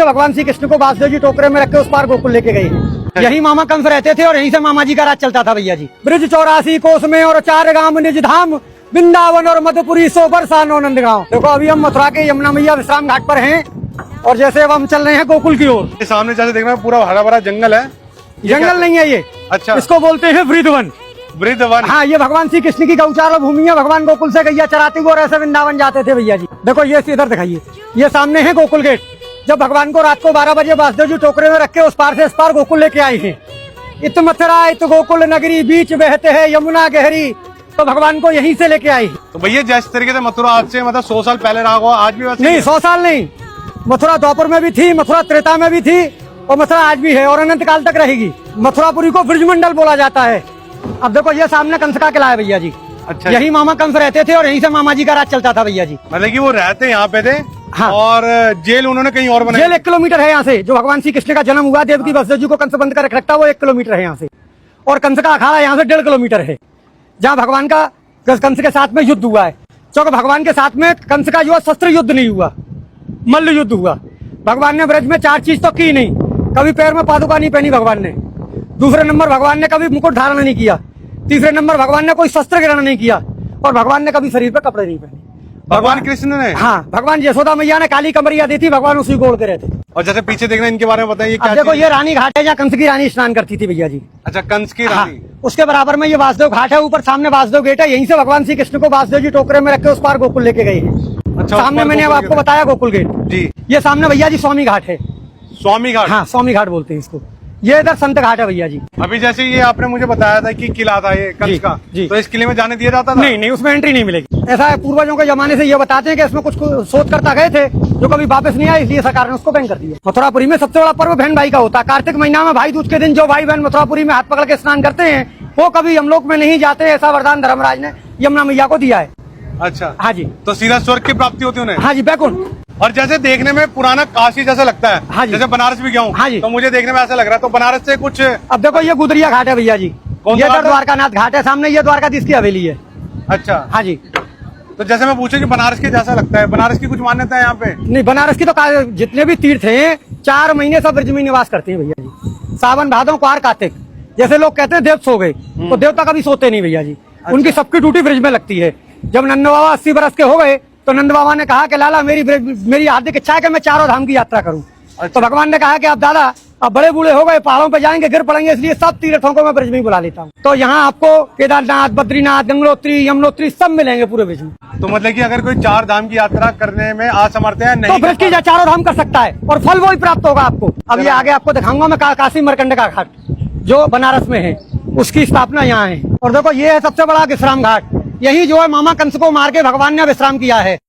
से भगवान श्री कृष्ण को वासुदेव जी टोकरे में रख के उस पार गोकुल लेके गए हैं। यही मामा कंस रहते थे और यहीं से मामा जी का राज चलता था भैया जी। ब्रिज 84 कोस में और 4 गांव निज धाम, वृंदावन और मधुपुरी 100 बरसानो नंदगांव। देखो अभी हम मथुरा के यमुना मैया विश्राम घाट पर हैं और जैसे अब हम चल रहे हैं गोकुल की ओर। सामने जैसे देख रहे हैं पूरा हरा भरा जंगल है। जंगल नहीं है ये, अच्छा, इसको बोलते हैं वृंदावन। वृंदावन, हाँ, ये भगवान श्री कृष्ण की गौचार भूमि है। भगवान गोकुल से गैया चराते हुए और ऐसे वृंदावन जाते थे भैया जी। देखो ये इधर दिखाइए, ये सामने है गोकुल गेट। जब भगवान को रात को 12 बजे वासुदेव जी टोकरे में रख के उस पार से इस पार गोकुल लेके आए हैं। इत मथुरा इत गोकुल नगरी, बीच बहते हैं यमुना गहरी, तो भगवान को यहीं से लेके आई। तो भैया जिस तरीके से मथुरा आज से मतलब 100 साल पहले रहा होगा, आज भी वैसे नहीं, 100 साल नहीं, मथुरा द्वापर में भी थी, मथुरा त्रेता में भी थी और मथुरा आज भी है और अनंत काल तक रहेगी। मथुरापुरी को ब्रजमंडल बोला जाता है। अब देखो ये सामने कंस का किला है भैया जी। अच्छा, यही मामा कंस रहते थे और यहीं से मामा जी का राज चलता था भैया जी। मतलब कि वो रहते यहाँ पे थे। हाँ। और जेल उन्होंने कहीं और बनाई। जेल 1 किलोमीटर है यहाँ से। जो भगवान श्री कृष्ण का जन्म हुआ, देवकी वसुदेव जी को कंस बंद कर रखता, वो 1 किलोमीटर है यहाँ से। और कंस का अखाड़ा यहाँ से 1.5 किलोमीटर है, जहाँ भगवान का कंस के साथ में युद्ध हुआ है। क्योंकि भगवान के साथ में कंस का जो शस्त्र युद्ध नहीं हुआ, मल्ल युद्ध हुआ। भगवान ने ब्रज में 4 चीज तो की नहीं। कभी पैर में पादुका नहीं पहनी भगवान ने। दूसरे नंबर भगवान ने कभी मुकुट धारण नहीं किया। तीसरे नंबर भगवान ने कोई शस्त्र ग्रहण नहीं किया और भगवान ने कभी शरीर पे कपड़े नहीं पहने। भगवान कृष्ण ने? हाँ, भगवान यशोदा मैया ने काली कमरिया दी थी, भगवान उसी गोल के रहते। और जैसे पीछे देखना, इनके बारे में बताइए क्या? देखो ये रानी घाट है जहाँ कंस की रानी स्नान करती थी भैया जी। अच्छा, कंस की हाँ, रानी। उसके बराबर में ये वासुदेव घाट है। ऊपर सामने वासुदेव गेट है। यहीं से भगवान श्री कृष्ण को वासुदेव जी टोकरे में रख के उस पार गोकुल लेके गए हैं। अच्छा, सामने मैंने अब आपको बताया गोकुल गेट जी। ये सामने भैया जी स्वामी घाट है। स्वामी घाट? हाँ, स्वामी घाट बोलते हैं इसको। ये इधर संत घाट है भैया जी। अभी जैसे ये आपने मुझे बताया था कि किला था ये कंस का, जी। तो इस किले में जाने दिया जाता था? नहीं नहीं, उसमें एंट्री नहीं मिलेगी। ऐसा है, पूर्वजों के जमाने से ये बताते हैं कि इसमें कुछ शोध करता गए थे जो कभी वापस नहीं आए, इसलिए सरकार ने उसको बैन कर दिया। मथुरापुरी में सबसे बड़ा पर्व बहन भाई का होता है। कार्तिक महीना में भाई दूज के दिन जो भाई बहन मथुरापुरी में हाथ पकड़ के स्नान करते हैं वो कभी यमलोक में नहीं जाते। ऐसा वरदान धर्मराज ने यमुना मैया को दिया है। अच्छा, हाँ जी। तो सीधा स्वर्ग की प्राप्ति होती है उन्हें? हाँ जी, बैकुंठ। और जैसे देखने में पुराना काशी जैसा लगता है। हाँ जी। जैसे बनारस भी गया हूँ। हाँ जी। तो मुझे देखने में ऐसा लग रहा है, तो बनारस से कुछ। अब देखो ये गुदरिया घाट है भैया जी। ये द्वारकानाथ घाट है सामने, ये द्वारकाधीश की हवेली है। अच्छा, हाँ जी। तो जैसे मैं पूछे कि बनारस के जैसा लगता है, बनारस की कुछ मान्यता है यहाँ पे? नहीं, बनारस की तो जितने भी तीर्थ हैं 4 महीने सब ब्रज में निवास करते हैं भैया जी। सावन भादों क्वार कार्तिक। जैसे लोग कहते हैं देव सो गए, तो देवता कभी सोते नहीं भैया जी। उनकी सबकी ड्यूटी ब्रज में लगती है। जब नंद बाबा 80 बरस के हो गए तो नंद बाबा ने कहा कि लाला मेरी हार्दिक इच्छा है कि मैं 4 धाम की यात्रा करूं। अच्छा। तो भगवान ने कहा कि अब दादा अब बड़े बूढ़े हो गए, पहाड़ों पे जाएंगे, गिर पड़ेंगे, इसलिए सब तीर्थों को मैं ब्रज में ही बुला लेता हूँ। तो यहाँ आपको केदारनाथ, बद्रीनाथ, गंगोत्री, यमुनोत्री सब मिलेंगे पूरे ब्रज में। तो मतलब कि अगर कोई 4 धाम की यात्रा करने में असमर्थ है, नहीं तो ब्रज की 4 धाम कर सकता है और फल वही प्राप्त होगा आपको। अब ये आगे आपको दिखाऊंगा मैं काशी मरकंड का घाट जो बनारस में है, उसकी स्थापना यहाँ है। और देखो ये है सबसे बड़ा विश्राम घाट। यही जो है मामा कंस को मार के भगवान ने विश्राम किया है।